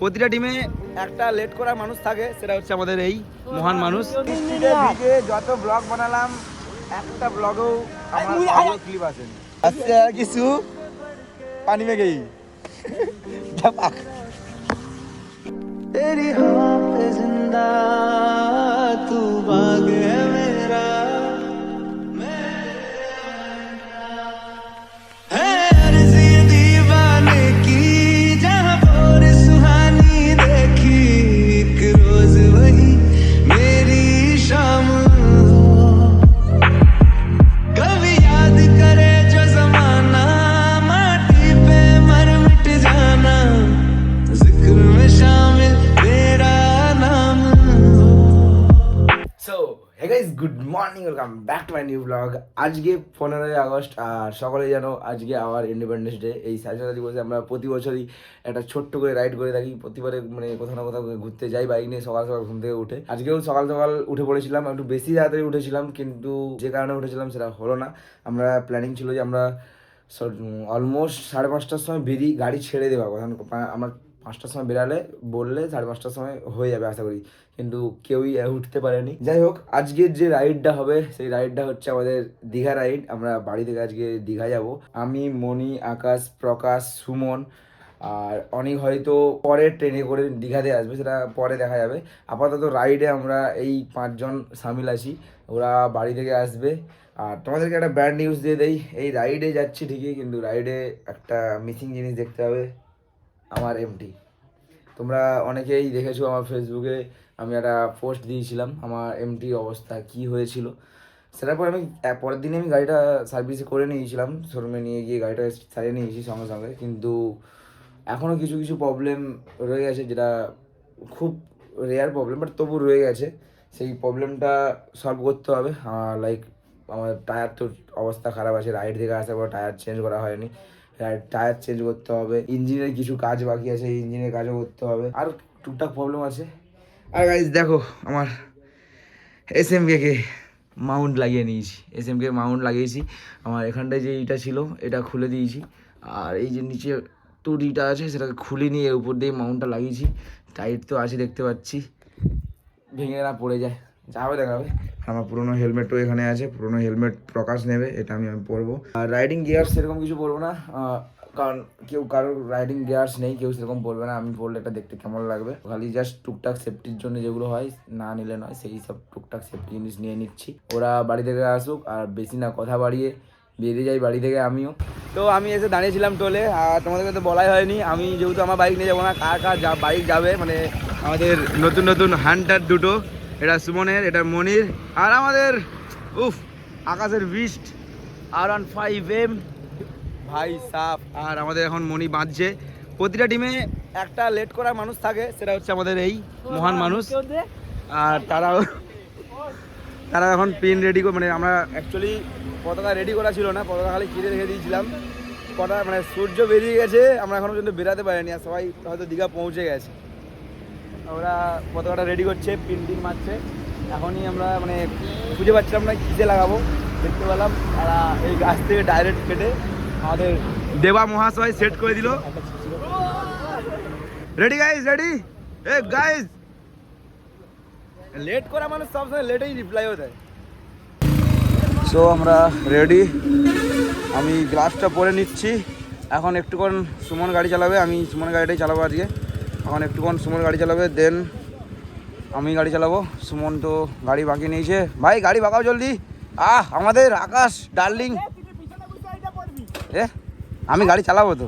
প্রতিটা টিমে একটা লেট করা মানুষ থাকে, সেটা হচ্ছে আমাদের এই মহান মানুষ। যত ব্লগ বানালাম একটা ব্লগেও আমার ক্লিপ আসেনি। আচ্ছা কিছু পানি में गई तेरी हवा पे जिंदा तू बाग है मेरा है अर्ज़ी दीवाने की जहाँ और सुहानी देखी एक रोज वही मेरी शाम कभी याद करे जो जमाना माटी पे मर मिट जाना जिक्र में शामिल तेरा नाम। So hey guys, good morning, welcome back to my new vlog. আজকে 15ই আগস্ট, আর সকলে জানো আজকে আওয়ার ইন্ডিপেন্ডেন্স ডে। এই স্বাধীনতা দিবসে আমরা প্রতি বছরই একটা ছোট্ট করে রাইড করে থাকি। প্রতিবারে মানে কোথাও না কোথাও ঘুরতে যাই বাইক নিয়ে সকাল সকাল ঘুম থেকে উঠে। আজকেও সকাল সকাল উঠে পড়েছিলাম, একটু বেশি তাড়াতাড়ি উঠেছিলাম, কিন্তু যে কারণে উঠেছিলাম সেটা হলো না। আমরা প্ল্যানিং ছিল যে আমরা অলমোস্ট 5:30টার সময় বেরিয়ে গাড়ি ছেড়ে দেওয়া কথা। আমরা 5টার সময় বেরালে বললে 5:30টার সময় হয়ে যাবে আশা করি, কিন্তু কেউই উঠতে পারেনি। যাই হোক, আজকের যে রাইডটা হবে সেই রাইডটা হচ্ছে আমাদের দীঘা রাইড। আমরা বাড়ি থেকে আজকে দীঘা যাব। আমি, মণি, আকাশ, প্রকাশ, সুমন আর অনেক হয়তো পরে ট্রেনে করে দীঘাতে আসবে, সেটা পরে দেখা যাবে। আপাতত রাইডে আমরা এই 5জন সামিল আছি, ওরা বাড়ি থেকে আসবে। আর তোমাদেরকে একটা ব্যাড নিউজ দিয়ে দেই, এই রাইডে যাচ্ছি ঠিকই, কিন্তু রাইডে একটা মিসিং জিনিস দেখতে হবে, আমার এমটি। তোমরা অনেকেই দেখেছো আমার ফেসবুকে, আমি একটা পোস্ট দিয়েছিলাম আমার এমটির অবস্থা কি হয়েছিল। সেটার পর আমি পরের দিনে আমি গাড়িটা সার্ভিসে করে নিয়েছিলাম, শোরুমে নিয়ে গিয়ে গাড়িটা সারিয়ে নিয়েছি সঙ্গে সঙ্গে, কিন্তু এখনও কিছু কিছু প্রবলেম রয়ে গেছে, যেটা খুব রেয়ার প্রবলেম, বাট তবু রয়ে গেছে। সেই প্রবলেমটা সলভ করতে হবে। লাইক আমার টায়ার তো অবস্থা খারাপ আছে, রাইড থেকে আসার পর টায়ার চেঞ্জ করা হয়নি, টায়ার চেঞ্জ করতে হবে। ইঞ্জিনের কিছু কাজ বাকি আছে, ইঞ্জিনের কাজও করতে হবে, আর টুকটাক প্রবলেম আছে। আর গাইজ দেখো, আমার এসএমকে মাউন্ট লাগিয়ে নিয়েছি, এসএমকে মাউন্ট লাগিয়েছি। আমার এখানটায় যে ইটা ছিল এটা খুলে দিয়েছি, আর এই যে নিচে টুরিটা আছে সেটাকে খুলে নিয়ে উপর দিয়ে মাউন্টটা লাগিয়েছি। টাইট তো আছে দেখতে পাচ্ছি, ভেঙে না পড়ে যায়, যা হবে দেখাবে। আমার পুরোনো হেলমেটও এখানে আছে, পুরোনো হেলমেট প্রকাশ নেবে, এটা আমি পরবো। আর রাইডিং গিয়ার্স সেরকম কিছু পরবো না, কারণ কারোর রাইডিং গিয়ার্স নেই, কেউ সেরকম পরবে না। আমি পরলে এটা দেখতে কেমন লাগবে, খালি জাস্ট টুকটাক সেফটির জন্য যেগুলো হয় না নিলে নয়, সেই সব টুকটাক সেফটি জিনিস নিয়ে নিচ্ছি। ওরা বাড়ি থেকে আসুক, আর বেশি না কথা বাড়িয়ে বেরিয়ে যাই বাড়ি থেকে আমিও। তো আমি এসে দাঁড়িয়েছিলাম টোলে, আর তোমাদেরকে তো বলাই হয়নি, আমি যেহেতু আমার বাইক নিয়ে যাবো না, কার কার বাইক যাবে, মানে আমাদের নতুন নতুন হান্টার দুটো, এটা সুমনের, এটা মনির, আর আমাদের আকাশের বিস্ট R15M ভাই সাপ। আর আমাদের এখন মনি বাঁধছে। প্রতিটা টিমে একটা লেট করা মানুষ থাকে, সেটা হচ্ছে আমাদের এই মহান মানুষ। আর তারা এখন পিন রেডি করে, মানে আমরা অ্যাকচুয়ালি পতাকা রেডি করা ছিল না, পতাকা খালি কিনে রেখে দিয়েছিলাম। মানে সূর্য বেরিয়ে গেছে, আমরা এখনও পর্যন্ত বেরাতে পারিনি, আর সবাই হয়তো দীঘা পৌঁছে গেছে। ওরা পতাকাটা রেডি করছে, পিন মারছে। এখনই আমরা মানে খুঁজে পাচ্ছিলাম না কিসে লাগাবো, দেখতে পেলাম তারা এই গাছ থেকে ডাইরেক্ট কেটে আমাদের দেবা মহাশয় সেট করে দিল। Ready guys, ready? এ গাইজ, লেট করা মানুষ সবসময় লেটেই রিপ্লাইও দেয়। সো আমরা রেডি, আমি গ্লাভসটা পরে নিচ্ছি। এখন একটুক্ষণ সুমন গাড়ি চালাবে, আমি সুমন গাড়িটাই চালাবো আজকে। এখন একটুক্ষণ সুমন গাড়ি চালাবে, দেন আমি গাড়ি চালাবো। সুমন তো গাড়ি বাকি নিয়েছে, ভাই গাড়ি বাঁকাও জলদি। আমাদের আকাশ ডার্লিং, আমি গাড়ি চালাবো তো।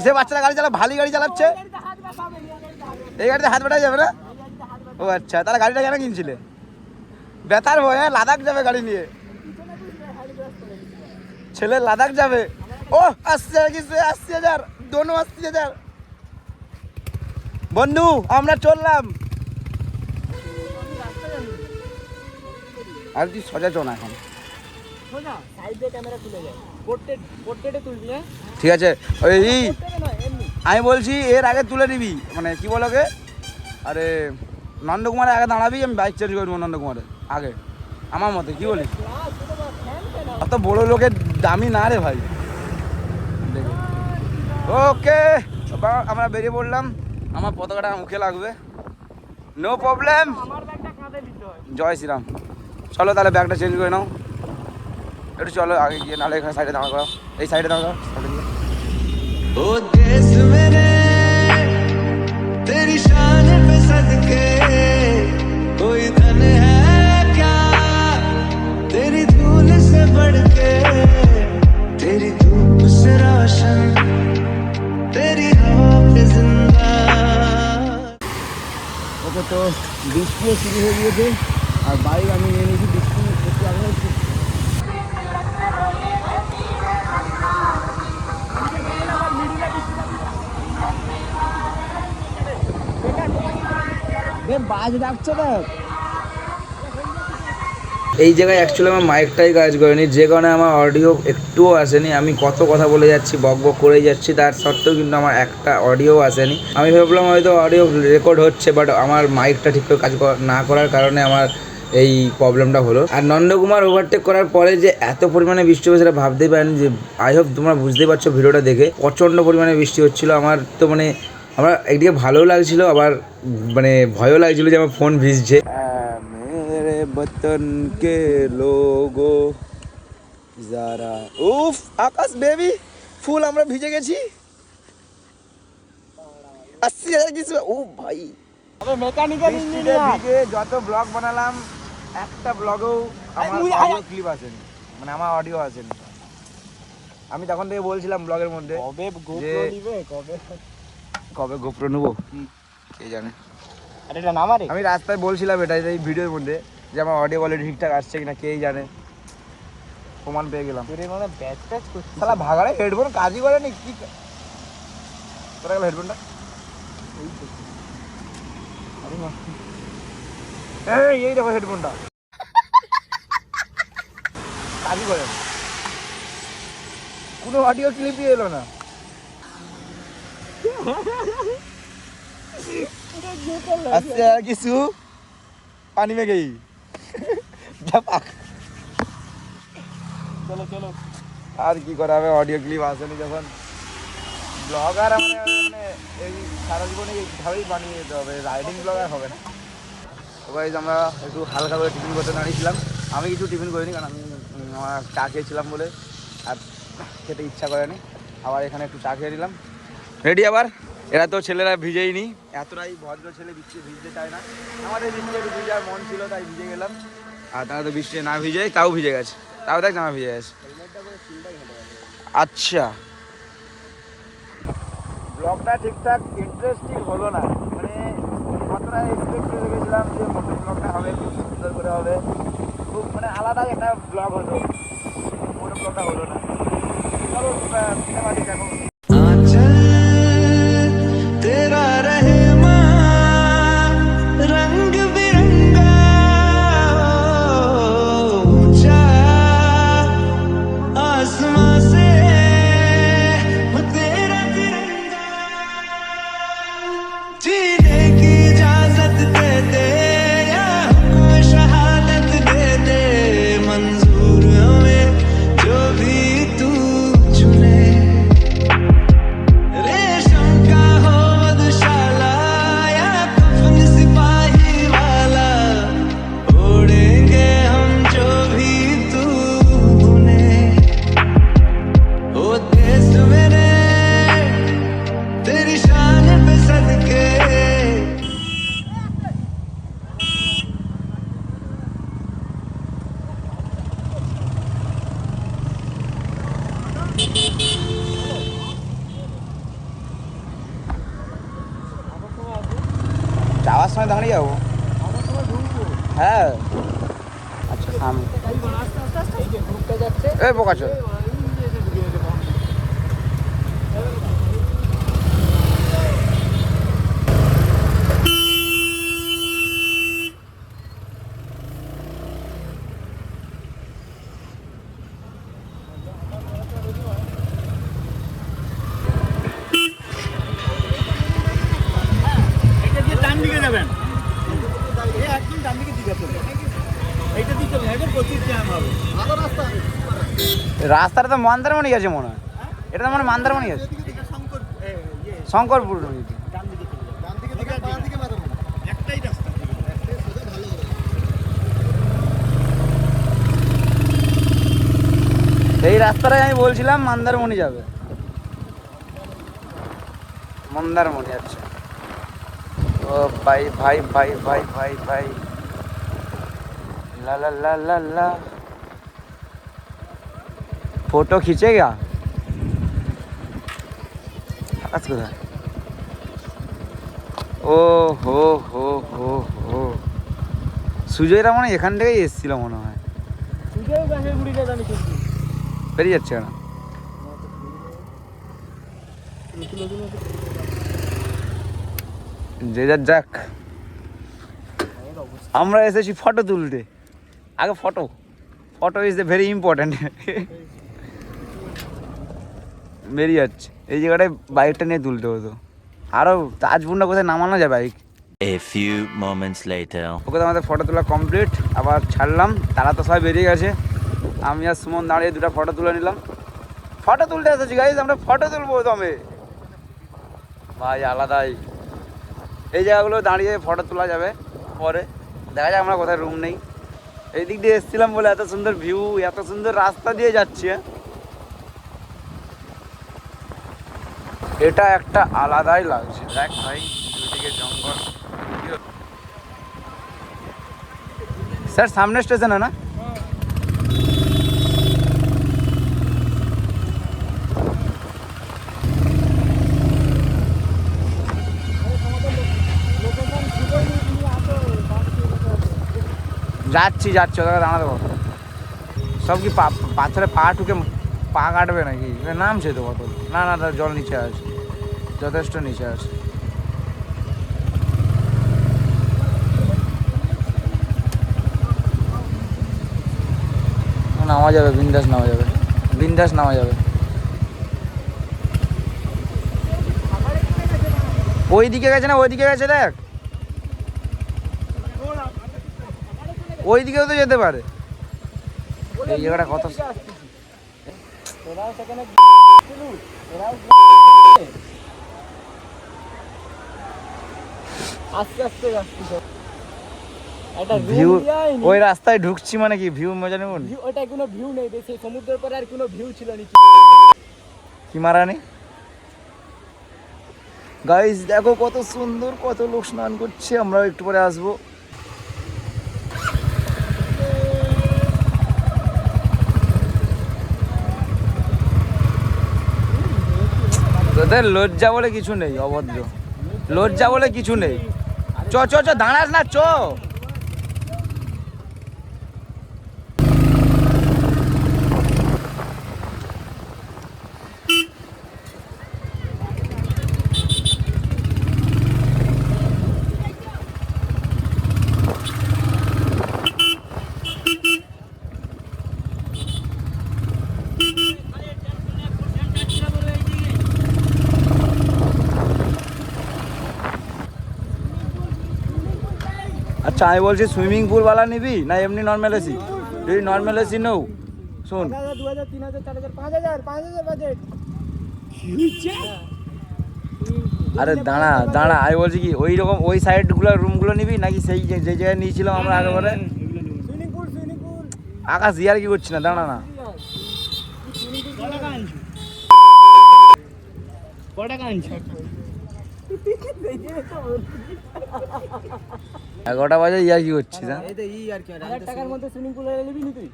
সে বাচ্চারা গাড়ি চালা, ভালো গাড়ি চালাচ্ছে, এই গাড়িতে হাত বাটা যাবে না? ও আচ্ছা, তাহলে গাড়িটা কেন কিনছিলে? বেতার ভয়, লাদাখ যাবে গাড়ি নিয়ে, ছেলে লাদাখ যাবে। ও আসছে 80,000, দোনো 80,000। বন্ধু আমরা চললাম, আর তুই সোজা চো না এখন, ঠিক আছে? ওই আমি বলছি এর আগে তুলে নিবি, মানে কি বলোকে, আরে নন্দকুমারে আগে দাঁড়াবি, আমি বাইক চেঞ্জ করবো নন্দকুমারে আগে, আমার মতে, কি বলিস? অত বড় লোকের দামি না রে ভাই। ওকে আমরা বেরিয়ে পড়লাম। আমার পতাকাটা মুখে লাগবে, নো প্রবলেম। জয় শ্রীরাম। চলো তাহলে ব্যাগটা চেঞ্জ করে নাও একটু, চলো আগে গিয়ে, নাহলে এখানে সাইডে দাঁড়া করো, এই সাইডে দাঁড়া করো। ओ देश मेरे तेरी शान पे सदके कोई धन है क्या तेरी धूल से बढ़ के तेरी धूप से रोशन तेरी हवा पे जिंदा। ওকে, তো বৃষ্টিও শুরু হয়ে গিয়েছে আর বাইক আমি নিয়ে নিয়েছি, বৃষ্টি একটু আগে বাজ ডাকছে দেখ। এই জায়গায় অ্যাকচুয়ালি আমার মাইকটাই কাজ করেনি, যে কারণে আমার অডিও একটুও আসেনি। আমি কত কথা বলে যাচ্ছি, বক বক করে যাচ্ছি, তার সত্ত্বেও কিন্তু আমার একটা অডিও আসেনি। আমি ভাবলাম হয়তো অডিও রেকর্ড হচ্ছে, বাট আমার মাইকটা ঠিকঠাক কাজ না করার কারণে আমার এই প্রবলেমটা হলো। আর নন্দকুমার ওভারটেক করার পরে যে এত পরিমাণে বৃষ্টি হবে সেটা ভাবতেই পারিনি। যে আই হোপ তোমরা বুঝতেই পারছো ভিডিওটা দেখে, প্রচণ্ড পরিমাণে বৃষ্টি হচ্ছিলো। আমার তো মানে আমার একদিকে ভালোও লাগছিল, আবার মানে ভয়ও লাগছিল যে আমার ফোন ভিজছে। मेरे वतन के लोगों যারা উফ আকাশ বেবি ফুল আমরা ভিজে গেছি। 80,000 কিছু ও ভাই, আরে মেকানিক্যাল ইঞ্জিনিয়ার ভিজে যত ব্লগ বানালাম একটা ব্লগেও আমার অডিও ক্লিপ আসেনি, মানে আমার অডিও আসেনি। আমি তখন থেকে বলছিলাম ব্লগের মধ্যে কবে গোপ্রো নিবে, কবে গোপ্রো নেবো কে জানে। আরে এটা নামারে আমি রাস্তায় বলছিলাম এটাই এই ভিডিওর মধ্যে যে আমার অডিও কোয়ালিটি ঠিকঠাক আসছে কিনা কেই জানে, প্রমাণ পেয়ে গেলাম। তোরে মানে ব্যাচ ট্যাচ করছিস শালা ভাগাড়ে হেডফোন কাজই করেনি কি তোরা গেল হেডফোনটা এই দেখো হেডফোনটা কাজই করে, কোনো অডিও ক্লিপই এলো না। আচ্ছা কিছু পানি में गई ঝাপাক। চলো চলো আর কি করা হবে, অডিও ক্লিপ আসেনি যখন। ব্লগার মানে এই সারা জীবনে এইভাবেই বানিয়ে যেতে হবে, রাইডিং ব্লগার হবে না। তো গাইস আমরা একটু হালকা করে টিফিন করতে দাঁড়িয়েছিলাম। আমি কিছু টিফিন করিনি, কারণ আমি আমার চা খেয়েছিলাম বলে আর খেতে ইচ্ছা করেনি। আবার এখানে একটু চা খেয়ে নিলাম। রেডি আবার। এরা তো ছেলেরা ভিজেই নি, এতটাই ভদ্র ছেলে বৃষ্টি ভিজতে চায় না। আমাদের বৃষ্টি একটু ভিজার মন ছিল তাই ভিজে গেলাম, আর তারা তো বৃষ্টি না ভিজে তাও ভিজে গেছে, তাও দেখ জামা ভিজে গেছে। আচ্ছা ব্লগটা ঠিকঠাক ইন্টারেস্টিং হলো না, মানে কতটা এক্সপেক্ট করে গেছিলাম যে মোটর ব্লগটা হবে, খুব সুন্দর করে হবে, খুব মানে আলাদাই একটা ব্লগ হতো, মোটর ব্লগটা হলো না। চলো সিনেমাটি দেখো। आंचल तेरा रहमान रंग बिरंगा ऊंचा आसमां से वो तेरा तिरंगा जीने की इजाजत दे दे या हमको शहादत दे दे मंजूर हमें जो भी तू चुने रेशम का हो मधुशाला या कफन सिपाही वाला ओढ़ेंगे हम जो भी तू बुने ओ देश मेरे तेरी शान पे सदके যাওয়ার সময় দাঁড়িয়ে যাবো। হ্যাঁ আচ্ছা সামনে এই বোকাচোদ। ডান দিকে যাবেন, একদম ডান দিকে দিকে চলে এইটা দিকে চলে, একদম প্রচুর জ্যাম হবে। ভালো রাস্তা, রাস্তাটা তো মন্দারমণি গেছে মনে হয়, এটা তো মনে হয় মন্দারমণি গেছে। এটা শঙ্কর শঙ্করপুর রোড। ডান দিকে চলে যাবে, ডান দিকে থেকে বাঁ দিকে মাথামুড়ি, একটাই রাস্তা, একটাই সোজা, ভালো হবে। এই রাস্তাটাই আমি বলছিলাম মন্দারমণি যাবে। মন্দারমণি, আচ্ছা। ও ভাই ভাই ভাই ভাই ভাই ভাই, ला ला ला ला ला, फोटो खींचेगा আজ কোথায়? ও হো হো হো হো, সুজয়রা মনে হয় এখান থেকেই এসেছিল মনে হয়। সুজয় গাছের গুড়ি যেটা আমি শুনছি, বেরিয়ে যাচ্ছে কেন? যে যার যাক, আমরা এসেছি ফটো তুলতে। আগে photo, photo is the very important. বেরিয়ে যাচ্ছে, এই জায়গাটায় বাইকটা নিয়ে তুলতে হতো। আরও তাজপুরটা কোথায় নামানো যায় bike. A few moments later. ওকে তো আমাদের ফটো তোলা কমপ্লিট, আবার ছাড়লাম। তারা তো সবাই বেরিয়ে গেছে, আমি আর সুমন দাঁড়িয়ে দুটো ফটো তুলে নিলাম। ফটো তুলতে এসেছি গাইজ, আমরা ফটো তুলবো তবে ভাই আলাদাই। এই জায়গাগুলো দাঁড়িয়ে ফটো তোলা যাবে পরে, দেখা যাক আমরা কোথায় রুম নেই। এই দিক দিয়ে এসেছিলাম বলে এত সুন্দর ভিউ, এত সুন্দর রাস্তা দিয়ে যাচ্ছে। এটা একটা আলাদাই লাগছে, দেখ ভাই দুদিকে জঙ্গল। স্যার সামনে স্টেশনে না? যাচ্ছি যাচ্ছি, ওদেরকে দাঁড়া দেবো। সব কি পাথরে পা ঠুকে পা কাটবে নাকি? নামছে তো বোতল, না না তার জল নিচে আছে, যথেষ্ট নিচে আছে। নামা যাবে, বিন্দাস নামা যাবে, বিন্দাস নামা যাবে। ওই দিকে গেছে না, ওই দিকে গেছে দেখ, ওই দিকেও তো যেতে পারে। এই জায়গাটা কত আস্তে আস্তে যাচ্ছি। একটা ভিউ, রুম দেয়নি, ওই রাস্তায় ঢুকছি মানে কি ভিউ মজা নেব? ওটা কোনো ভিউ নেই, বেশি সমুদ্রের পরে আর কোনো ভিউ ছিল না। কি মারানি গাইস, দেখো কত সুন্দর, কত লোক স্নান করছে। আমরা একটু পরে আসবো। তোদের লজ্জা বলে কিছু নেই, অভদ্র লজ্জা বলে কিছু নেই। চ চ চ, দাঁড়াস না, চ। আচ্ছা আমি বলছি সুইমিং পুল वाला নিবি না এমনি নর্মাল এসি? যদি নর্মাল এসি নাও, শোন 2000, 3000, 4000, 5000 বাজেট। আরে দাঁড়া দাঁড়া, আমি বলছি কি ওই রকম ওই সাইডগুলো রুমগুলো নিবি নাকি সেই যে জায়গায় নিয়েছিলাম আমরা আগেবারে? সুইমিং পুল আকাশ ইয়ার কি করছি না, দাঁড়া না। কটা কাঁদছ? 11টা বাজে ইয়ার কি করছিস? হ্যাঁ এই তো ই আর কি 1000 টাকার মধ্যে সুইমিং পুল এনে নিবি নি তুই?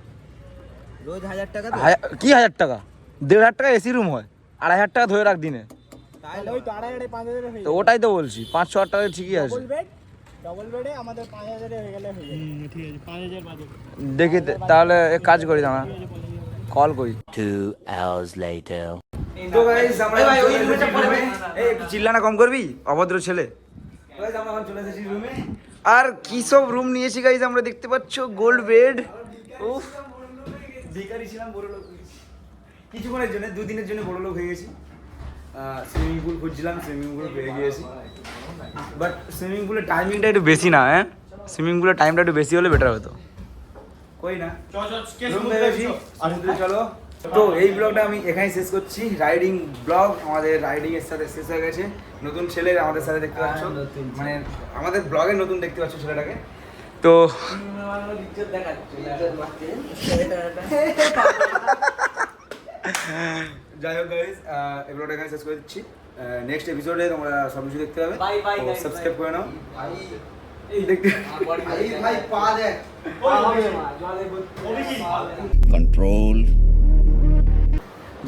রোজ 1000 টাকা তো। কি 1000 টাকা? 1500 টাকা এসি রুম হয়, 2500 টাকা ধরে রাখ দিনে। তাহলে ওই তো 2500 5000 হয়ে তো ওটাই তো বলছি, 500 টাকা ঠিকই আছে। ডবল বেডে আমাদের 5000 হয়ে গেলে হয়ে যাবে। ঠিক আছে 5000 বাজেট। দেখি তাহলে এক কাজ করি, দাঁড়া কল করি। 2 hours later. তো গাইস আমরা এই একটু চিল্লানা কম করবি, অভদ্র ছেলে। গাইস আমরা এখন চলে এসেছি রুমে। আর কি সব রুম নিয়েছি গাইস, আমরা দেখতে পাচ্ছ গোল্ড বেড। উফ, ভিখারি ছিলাম, বড় লোক হয়ে গেছি কিছুক্ষণের জন্য, দুদিনের জন্য বড় লোক হয়ে গেছি। সুইমিং পুল খুঁজছিলাম, সুইমিং পুল পেয়ে গিয়েছি। বাট সুইমিং পুলের টাইমিংটা একটু বেশি না? হ্যাঁ সুইমিং পুলের টাইমটা একটু বেশি হলে বেটার হতো। কই না রুম পেয়ে গেছি, সমুদ্রে চলো। তো এই ব্লগটা আমি এখানেই শেষ করছি। রাইডিং ব্লগ আমাদের রাইডিং এর সাথে শেষ হয়ে গেছে। নতুন ছেলে আমাদের সাথে দেখতে পাচ্ছ, মানে আমাদের ব্লগে নতুন দেখতে পাচ্ছ ছেলেটাকে। তো যাই হোক গাইস, এই ব্লগটা এখানে শেষ করে দিচ্ছি। নেক্সট এপিসোডে তোমরা সব কিছু দেখতে পাবে। সাবস্ক্রাইব করে নাও। দেখতে ভাই পা দেখ कंट्रोल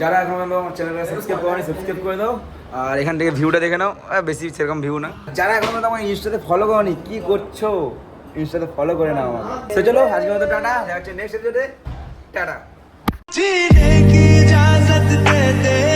যারা এখন আমার চ্যানেলটা সাবস্ক্রাইব করেনি সাবস্ক্রাইব করে দাও। আর এখান থেকে ভিউটা দেখে নাও, বেশি সেরকম ভিউ না। যারা এখন আমার ইনস্টাতে ফলো করনি, কি করছো? ইনস্টাতে ফলো করে নাও আমার। তো চলো আজকে মতো টাটা, দেখা হচ্ছে নেক্সট এপিসোডে। টাটা। जीने की इजाजत दे दे